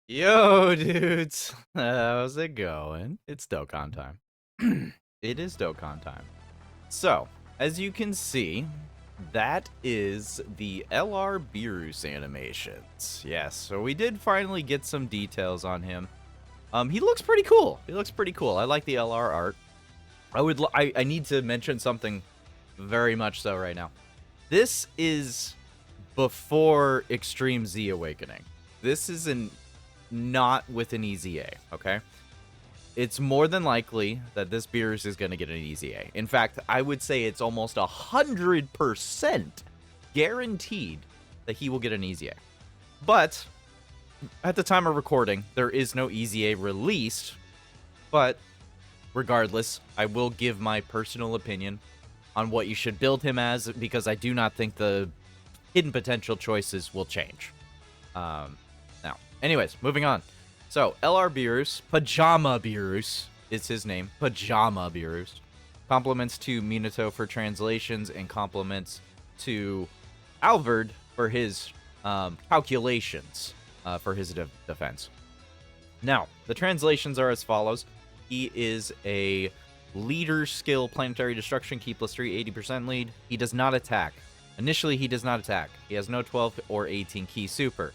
Yo, dudes. How's it going? It's Dokkan time. It is Dokkan time. So, as you can see, that is the LR BEERUS animations. Yes, so we did finally get some details on him. He looks pretty cool. He looks pretty cool. I like the LR art. I need to mention something very much so right now. This is before Extreme Z Awakening. This is not with an easy A, okay? It's more than likely that this BEERUS is going to get an easy A. In fact, I would say it's almost 100% guaranteed that he will get an easy A. But at the time of recording, there is no easy A released. But regardless, I will give my personal opinion on what you should build him as, because I do not think the hidden potential choices will change. Anyways, moving on. So, LR BEERUS, Pajama BEERUS is his name. Pajama BEERUS. Compliments to Minato for translations, and compliments to Alvard for his calculations for his defense. Now, the translations are as follows. He is a leader skill, planetary destruction, key +3, 80% lead. He does not attack. Initially, he does not attack. He has no 12 or 18 key super.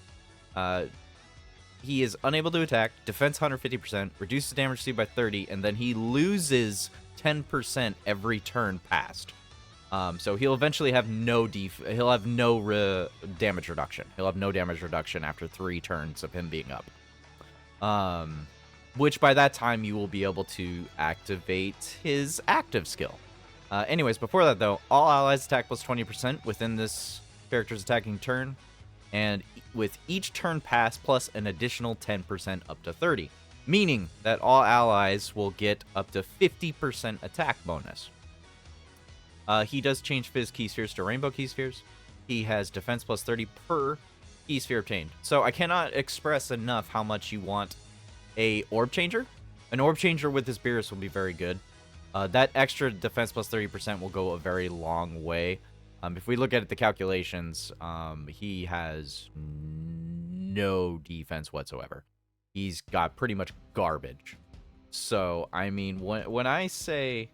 He is unable to attack, defense 150%, reduces damage received by 30, and then he loses 10% every turn passed. So he'll eventually have no damage reduction. He'll have no damage reduction after 3 turns of him being up. Which by that time you will be able to activate his active skill. Anyways, before that though, all allies attack +20% within this character's attacking turn, and with each turn pass plus an additional 10% up to 30, meaning that all allies will get up to 50% attack bonus. He does change Fizz key spheres to rainbow key spheres. He has defense +30 per key sphere obtained. So I cannot express enough how much you want a orb changer. An orb changer with this BEERUS will be very good. That extra defense +30% will go a very long way. If we look at the calculations, he has no defense whatsoever. He's got pretty much garbage. So, I mean, when I say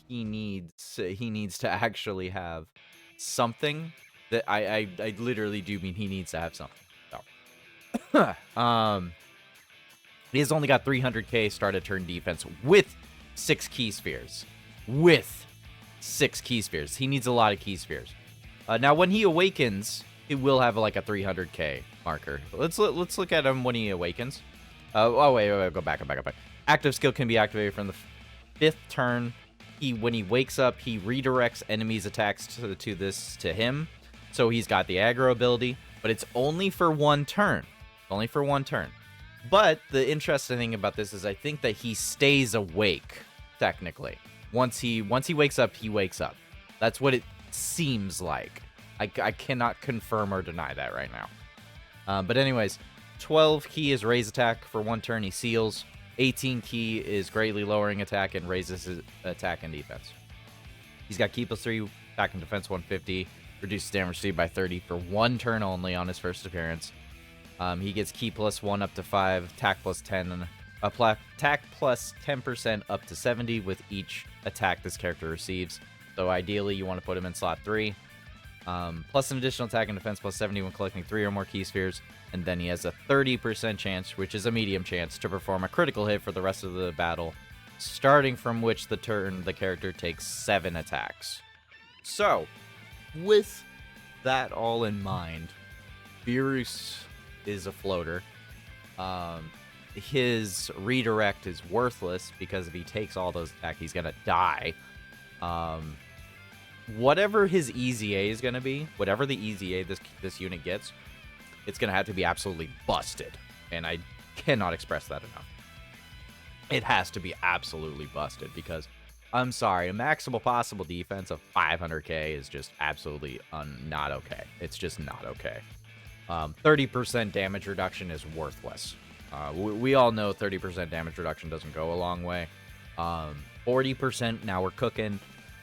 he needs to actually have something, that I literally do mean he needs to have something. So, he has only got 300k start at turn defense with 6 key spheres. With 6 key spheres. He needs a lot of key spheres. Now, when he awakens, he will have like a 300k marker. Let's look at him when he awakens. Wait, go back. Active skill can be activated from the 5th turn. When he wakes up, he redirects enemies' attacks to him. So he's got the aggro ability, but it's only for 1 turn. Only for 1 turn. But the interesting thing about this is I think that he stays awake, technically. Once he wakes up, he wakes up. That's what it seems like. I cannot confirm or deny that right now. But anyways, 12 key is raise attack for 1 turn. He seals. 18 key is greatly lowering attack and raises his attack and defense. He's got key +3, attack and defense 150. Reduces damage received by 30 for 1 turn only on his first appearance. He gets key +1 up to 5, attack +10, attack +10% up to 70 with each attack this character receives. So ideally, you want to put him in slot 3. Plus an additional attack and defense +70 when collecting 3 or more key spheres. And then he has a 30% chance, which is a medium chance, to perform a critical hit for the rest of the battle, starting from which the character takes 7 attacks. So, with that all in mind, BEERUS is a floater. His redirect is worthless because if he takes all those attacks, he's gonna die. Whatever his easy A is gonna be, whatever the easy A this unit gets, it's gonna have to be absolutely busted, and I cannot express that enough. It has to be absolutely busted because, I'm sorry, a maximal possible defense of 500k is just absolutely not okay. It's just not okay. 30% damage reduction is worthless. We all know 30% damage reduction doesn't go a long way. 40%, now we're cooking.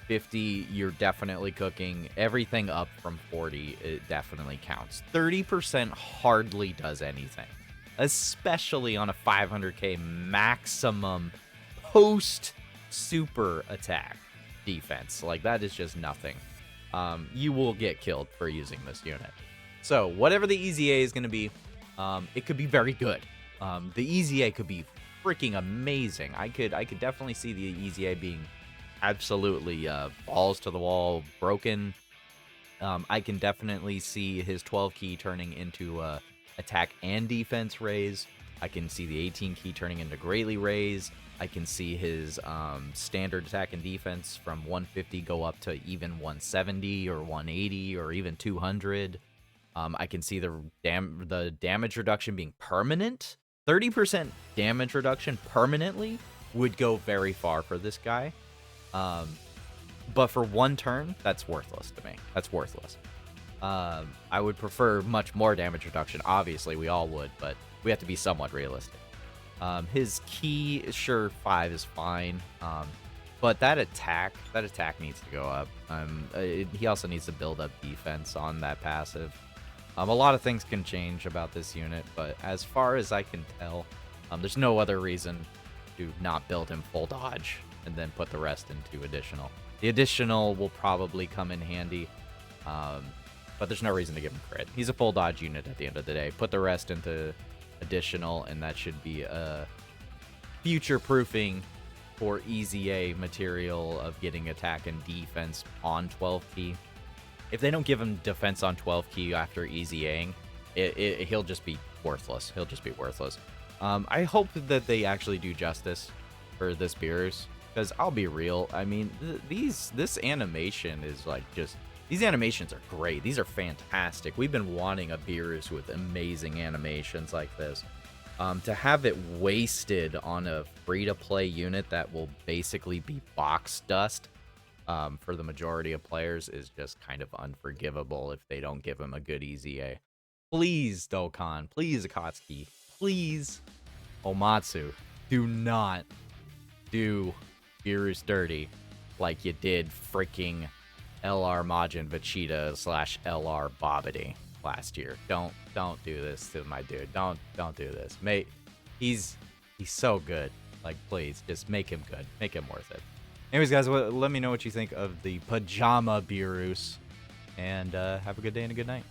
50, you're definitely cooking. Everything up from 40, it definitely counts. 30% hardly does anything. especially on a 500k maximum post super attack defense. Like, that is just nothing. You will get killed for using this unit. So whatever the EZA is going to be, it could be very good. The EZA could be freaking amazing. I could definitely see the EZA being absolutely balls to the wall, broken. I can definitely see his 12 key turning into attack and defense raise. I can see the 18 key turning into greatly raise. I can see his standard attack and defense from 150 go up to even 170 or 180 or even 200. I can see the damage reduction being permanent. 30% damage reduction permanently would go very far for this guy. But for one turn, that's worthless to me. That's worthless. I would prefer much more damage reduction. Obviously, we all would, but we have to be somewhat realistic. His key, sure, 5 is fine. But that attack needs to go up. He also needs to build up defense on that passive. A lot of things can change about this unit, but as far as I can tell, there's no other reason to not build him full dodge and then put the rest into additional. The additional will probably come in handy, but there's no reason to give him crit. He's a full dodge unit at the end of the day. Put the rest into additional, and that should be a future-proofing for EZA material of getting attack and defense on 12 key. If they don't give him defense on 12 key after EZAing, he'll just be worthless. He'll just be worthless. I hope that they actually do justice for this BEERUS, because I'll be real. I mean, this animation is like just... These animations are great. These are fantastic. We've been wanting a BEERUS with amazing animations like this. To have it wasted on a free-to-play unit that will basically be box dust for the majority of players is just kind of unforgivable if they don't give him a good EZA. Please, Dokkan. Please, Akatsuki. Please, Omatsu. Do not do BEERUS dirty like you did freaking LR Majin Vegeta / LR Babidi last year. Don't do this to my dude. Don't do this. Mate, he's so good. Like, please, just make him good. Make him worth it. Anyways, guys, let me know what you think of the Pajama BEERUS, and have a good day and a good night.